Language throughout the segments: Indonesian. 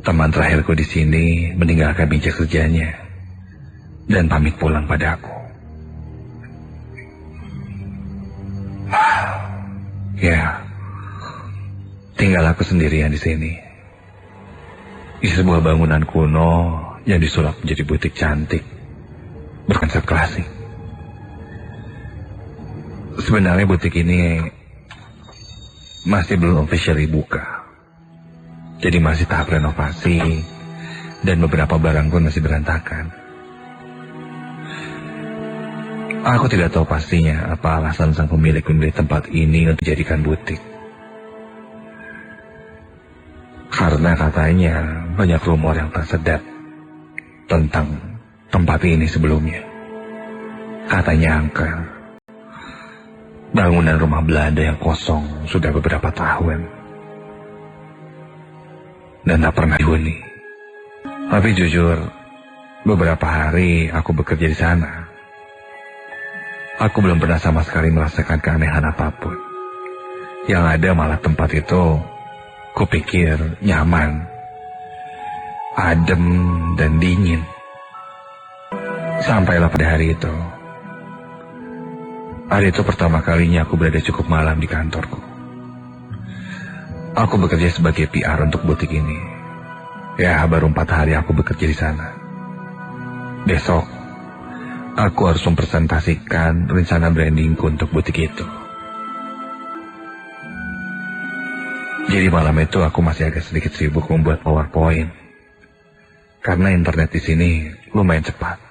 Teman terakhirku di sini meninggalkan meja kerjanya dan pamit pulang padaku. Ya, tinggal aku sendirian di sini. Di sebuah bangunan kuno yang disulap menjadi butik cantik berkonsep klasik. Sebenarnya butik ini masih belum officially buka. Jadi masih tahap renovasi dan beberapa barang pun masih berantakan. Aku tidak tahu pastinya apa alasan sang pemilik memilih tempat ini untuk dijadikan butik. Karena katanya banyak rumor yang tersedat tentang tempat ini sebelumnya. Katanya angker. Bangunan rumah Belanda yang kosong sudah beberapa tahun. Dan tak pernah dihuni. Tapi jujur, beberapa hari aku bekerja di sana. Aku belum pernah sama sekali merasakan keanehan apapun. Yang ada malah tempat itu kupikir nyaman, adem dan dingin. Sampailah pada hari itu. Hari itu pertama kalinya aku berada cukup malam di kantorku. Aku bekerja sebagai PR untuk butik ini. Ya, baru 4 hari aku bekerja di sana. Besok, aku harus mempresentasikan rencana brandingku untuk butik itu. Jadi malam itu aku masih agak sedikit sibuk membuat PowerPoint. Karena internet di sini lumayan cepat.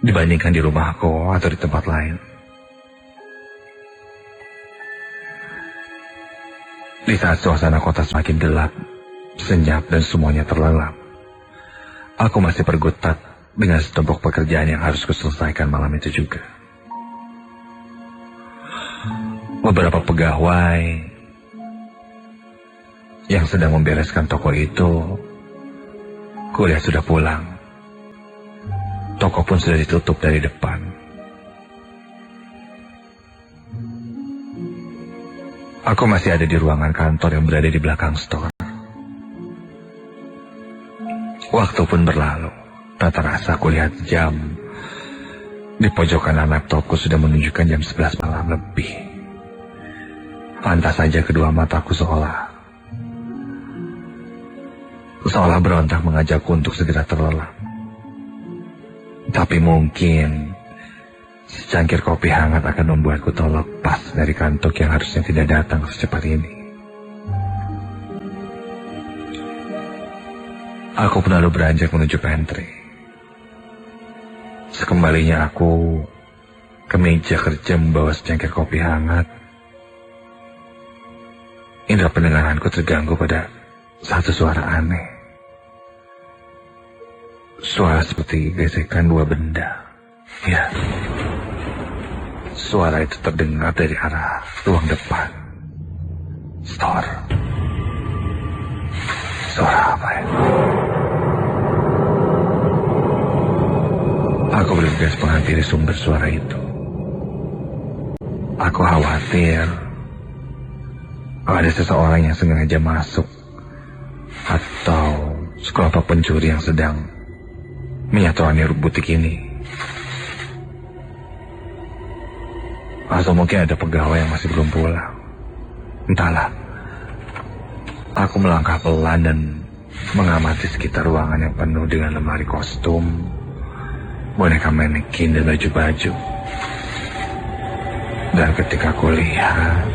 Dibandingkan di rumahku atau di tempat lain. Di saat suasana kota semakin gelap, senyap dan semuanya terlelap, aku masih berkutat dengan setumpuk pekerjaan yang harus kuselesaikan malam itu juga. Beberapa pegawai yang sedang membereskan toko itu, kuliah sudah pulang. Toko pun sudah ditutup dari depan. Aku masih ada di ruangan kantor yang berada di belakang store. Waktu pun berlalu. Tak terasa aku lihat jam. Di pojok kanan laptopku sudah menunjukkan jam 11 malam lebih. Pantas saja kedua mataku seolah berontak mengajakku untuk segera terlelap. Tapi mungkin secangkir kopi hangat akan membuatku terlepas dari kantuk yang harusnya tidak datang secepat ini. Aku pun lalu beranjak menuju pantry. Sekembalinya aku ke meja kerja membawa secangkir kopi hangat, indera pendengaranku terganggu pada satu suara aneh. Suara seperti gesekan dua benda. Ya, suara itu terdengar dari arah ruang depan store. Suara apa ya? Aku bergegas menghampiri sumber suara itu. Aku khawatir ada seseorang yang sengaja masuk atau sekelompok pencuri yang sedang menyatroni butik ini. Atau mungkin ada pegawai yang masih belum pulang. Entahlah. Aku melangkah pelan dan mengamati sekitar ruangan yang penuh dengan lemari kostum, boneka manekin dan baju-baju. Dan ketika aku lihat,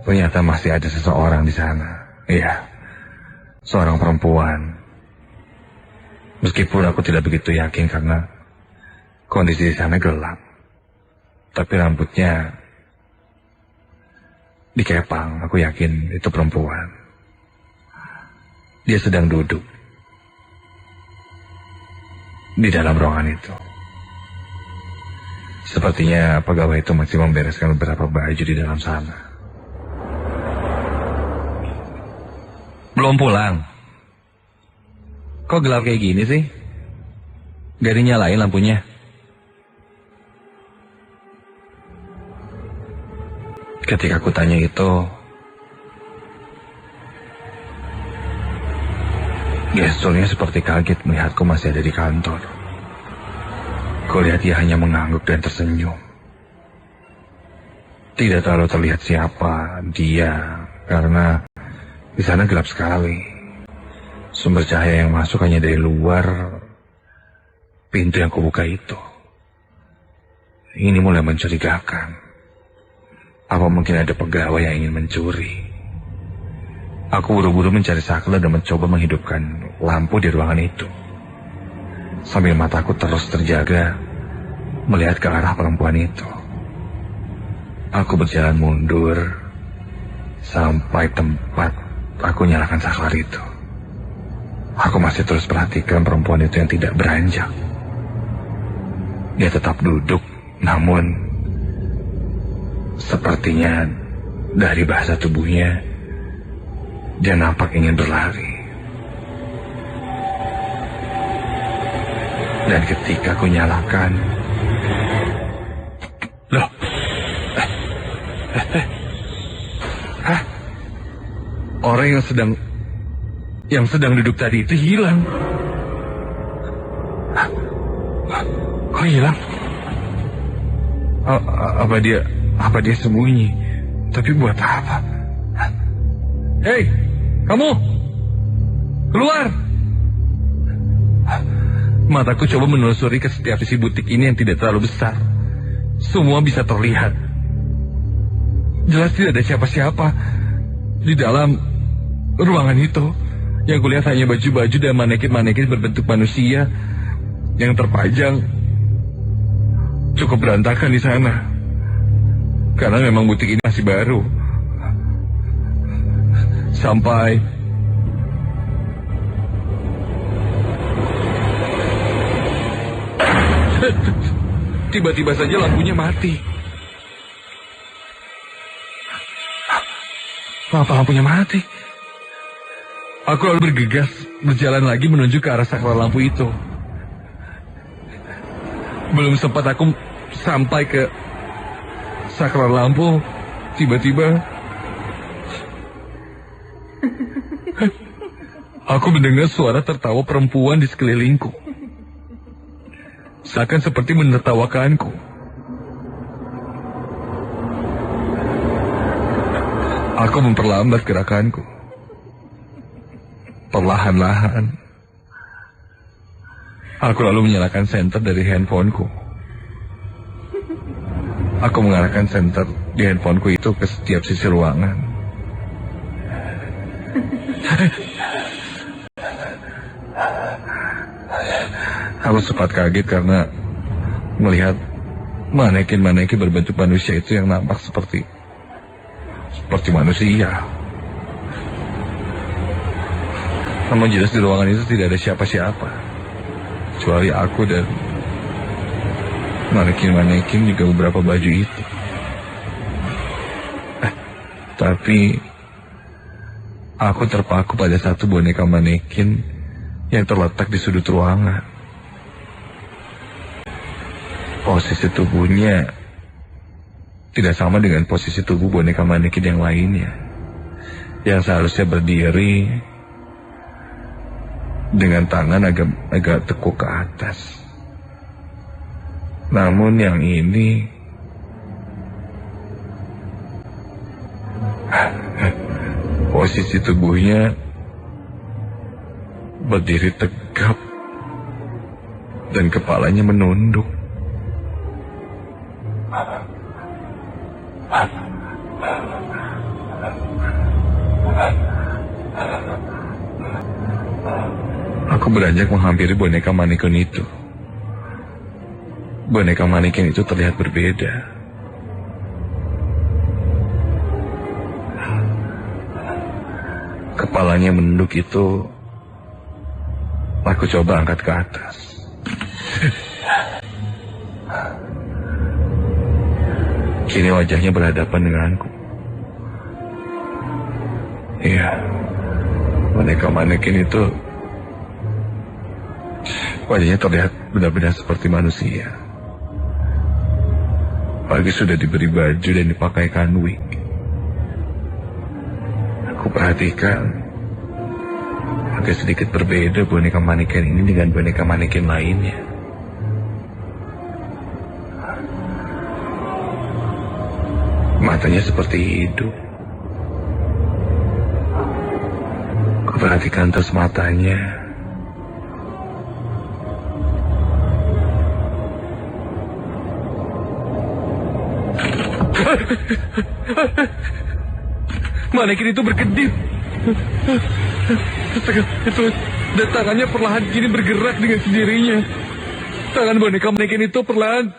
ternyata masih ada seseorang di sana. Iya. Seorang perempuan. Meskipun aku tidak begitu yakin karena kondisi di sana gelap. Tapi rambutnya dikepang, aku yakin itu perempuan. Dia sedang duduk di dalam ruangan itu. Sepertinya pegawai itu masih membereskan beberapa baju di dalam sana. Belum pulang? Kok gelap kayak gini sih? Gak dinyalain lampunya? Ketika aku tanya itu, gesturnya seperti kaget melihatku masih ada di kantor. Kulihat dia hanya mengangguk dan tersenyum. Tidak terlalu terlihat siapa dia, karena di sana gelap sekali. Sumber cahaya yang masuk hanya dari luar pintu yang kubuka itu. Ini mulai mencurigakan. Apa mungkin ada pegawai yang ingin mencuri? Aku buru-buru mencari saklar dan mencoba menghidupkan lampu di ruangan itu. Sambil mataku terus terjaga melihat ke arah perempuan itu. Aku berjalan mundur sampai tempat aku nyalakan saklar itu. Aku masih terus perhatikan perempuan itu yang tidak beranjak. Dia tetap duduk, namun sepertinya dari bahasa tubuhnya dia nampak ingin berlari. Dan ketika aku nyalakan, loh, hah? Orang yang sedang duduk tadi itu hilang. Hah? Kok hilang? Apa dia sembunyi? Tapi buat apa? Hei, kamu! Keluar! Mataku coba menelusuri ke setiap sisi butik ini yang tidak terlalu besar. Semua bisa terlihat. Jelas tidak ada siapa-siapa di dalam ruangan itu. Yang kulihat hanya baju-baju dan manekin-manekin berbentuk manusia yang terpajang. Cukup berantakan di sana. Karena memang butik ini masih baru. Sampai tiba-tiba saja lampunya mati. Kenapa lampunya mati? Aku lalu bergegas berjalan lagi menuju ke arah saklar lampu itu. Belum sempat aku sampai ke saklar lampu, tiba-tiba aku mendengar suara tertawa perempuan di sekelilingku. Seakan seperti menertawakanku. Aku memperlambat gerakanku. Perlahan-lahan. Aku lalu menyalakan senter dari handphoneku. Aku mengarahkan senter di handphoneku itu ke setiap sisi ruangan. Aku sempat kaget karena melihat manekin-manekin berbentuk manusia itu yang nampak seperti manusia. Namun jelas di ruangan itu tidak ada siapa-siapa, kecuali aku dan manekin-manekin juga beberapa baju itu. Tapi aku terpaku pada satu boneka manekin yang terletak di sudut ruangan. Posisi tubuhnya tidak sama dengan posisi tubuh boneka manekin yang lainnya, yang seharusnya berdiri dengan tangan agak tekuk ke atas. Namun yang ini posisi tubuhnya berdiri tegap dan kepalanya menunduk. Aku beranjak menghampiri boneka manekin itu. Boneka manekin itu terlihat berbeda. Kepalanya menunduk itu, aku coba angkat ke atas. Kini wajahnya berhadapan denganku. Iya, boneka manekin itu wajahnya terlihat benar-benar seperti manusia. Apalagi sudah diberi baju dan dipakaikan wig. Kuperhatikan agak sedikit berbeda boneka manekin ini dengan boneka manekin lainnya. Matanya seperti hidup. Kuperhatikan terus matanya. Manekin itu berkedip. Itu dan tangannya perlahan kini bergerak dengan sendirinya. Tangan boneka manekin itu perlahan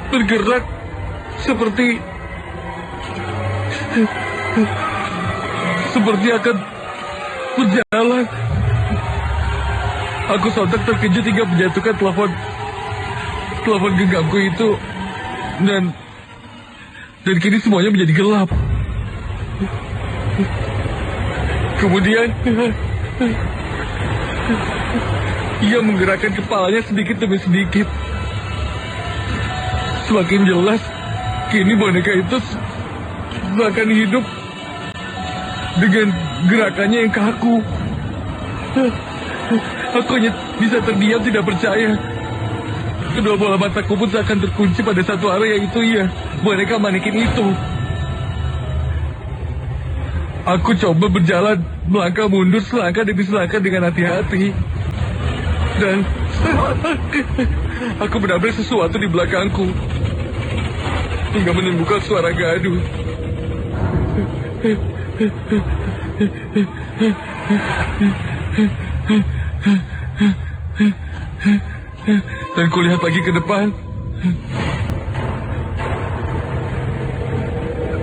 bergerak seperti akan berjalan. Aku sontak terkejut hingga menjatuhkan telepon genggamku itu dan kini semuanya menjadi gelap. Kemudian ia menggerakkan kepalanya sedikit demi sedikit. Semakin jelas kini boneka itu seakan hidup dengan gerakannya yang kaku. Aku hanya bisa terdiam tidak percaya. Kedua bola mataku pun seakan terkunci pada satu area, yaitu boneka manekin itu. Aku coba berjalan, melangkah mundur selangkah demi selangkah dengan hati-hati. Dan aku menabrak sesuatu di belakangku hingga menimbulkan suara gaduh. Dan kulihat lagi ke depan.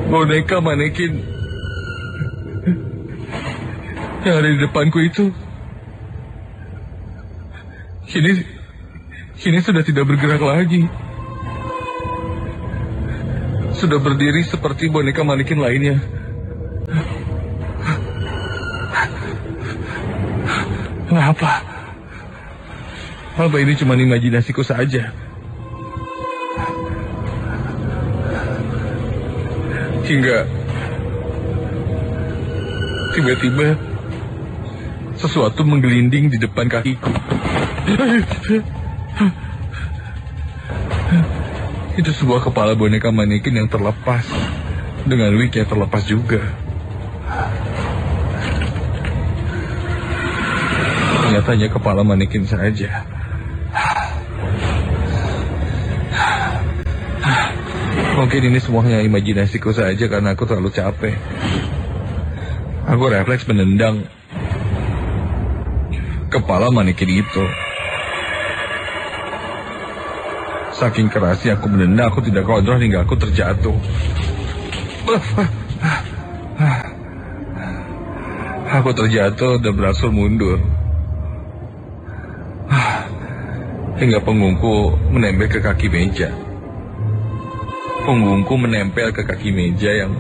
Boneka manekin yang ada di depanku itu kini sudah tidak bergerak lagi. Sudah berdiri seperti boneka manekin lainnya. Kenapa? Apa ini cuma imajinasiku saja? Hingga tiba-tiba sesuatu menggelinding di depan kakiku. Itu sebuah kepala boneka manekin yang terlepas, dengan wig yang terlepas juga. Ternyata hanya kepala manekin saja. Mungkin ini semuanya imajinasiku saja karena aku terlalu capek. Aku refleks menendang kepala manekin itu. Saking kerasnya aku menendang, aku tidak kontrol hingga aku terjatuh. Aku terjatuh dan berangsur mundur. Hingga punggungku menempel ke kaki meja. Punggungku menempel ke kaki meja yang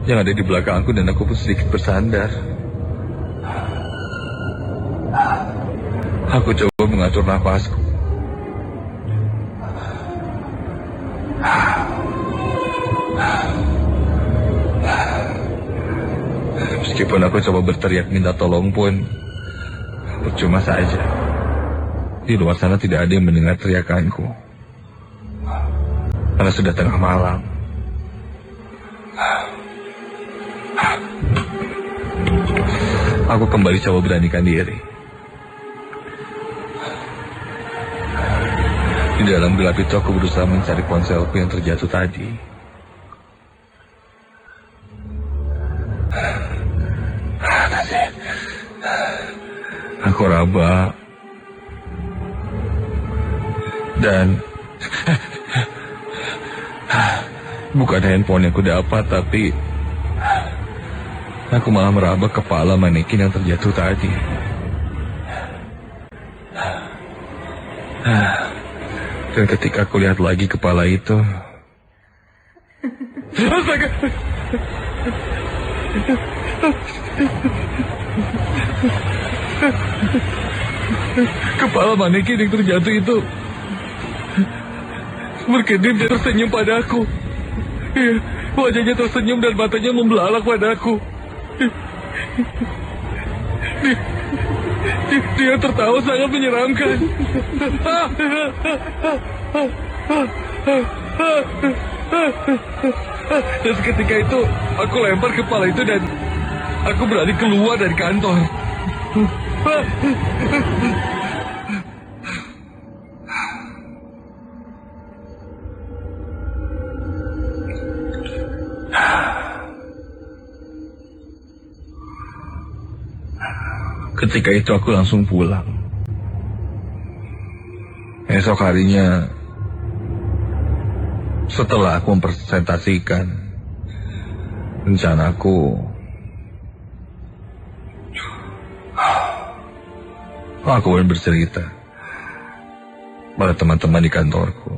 ada di belakangku dan aku pun sedikit bersandar. Aku coba mengatur nafasku. Meskipun aku coba berteriak minta tolong pun percuma saja. Di luar sana tidak ada yang mendengar teriakanku. Karena sudah tengah malam. Aku kembali coba beranikan diri. Di dalam gelap itu aku berusaha mencari ponselku yang terjatuh tadi. Aku raba dan bukan handphone yang aku dapat, tapi aku malah meraba kepala manekin yang terjatuh tadi. Dan ketika aku lihat lagi kepala itu, astaga! Kepala manekin yang terjatuh itu berkedip dan tersenyum padaku. Wajahnya tersenyum dan matanya membelalak padaku. Dia tertawa sangat menyeramkan. Dan seketika itu aku lempar kepala itu dan aku berani keluar dari kantor. Ketika itu aku langsung pulang. Esok harinya, setelah aku mempresentasikan rencanaku, aku pun bercerita pada teman-teman di kantorku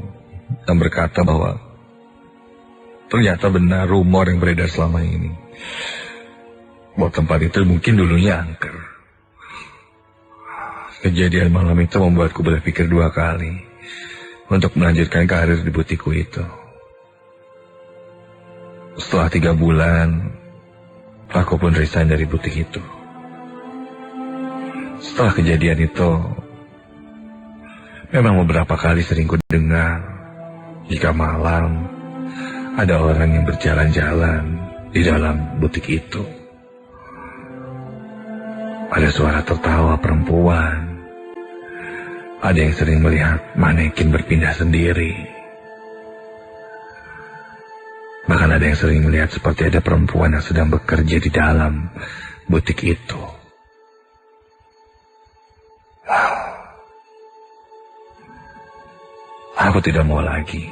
dan berkata bahwa ternyata benar rumor yang beredar selama ini bahwa tempat itu mungkin dulunya angker. Kejadian malam itu membuatku berpikir 2 kali untuk melanjutkan karir di butikku itu. Setelah 3 bulan, aku pun resign dari butik itu. Setelah kejadian itu, memang beberapa kali sering ku dengar jika malam ada orang yang berjalan-jalan di dalam butik itu. Ada suara tertawa perempuan. Ada yang sering melihat manekin berpindah sendiri. Bahkan ada yang sering melihat seperti ada perempuan yang sedang bekerja di dalam butik itu. Aku tidak mau lagi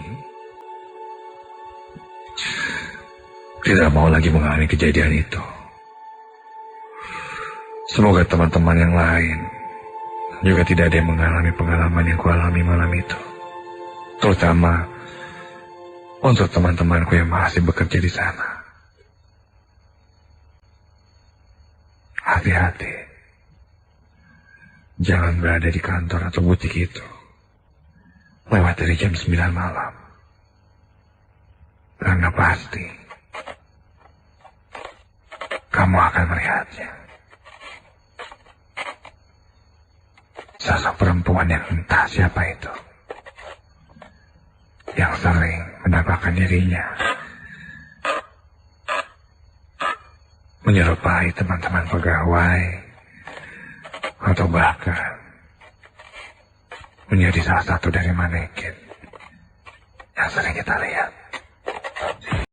mengalami kejadian itu. Semoga teman-teman yang lain juga tidak ada yang mengalami pengalaman yang kualami malam itu. Terutama untuk teman-temanku yang masih bekerja di sana. Hati-hati. Jangan berada di kantor atau butik itu lewat dari jam 9 malam. Karena pasti kamu akan melihatnya. Sosok perempuan yang entah siapa itu, yang sering menampakkan dirinya menyerupai teman-teman pegawai, atau bahkan menjadi salah satu dari manekin yang sering kita lihat.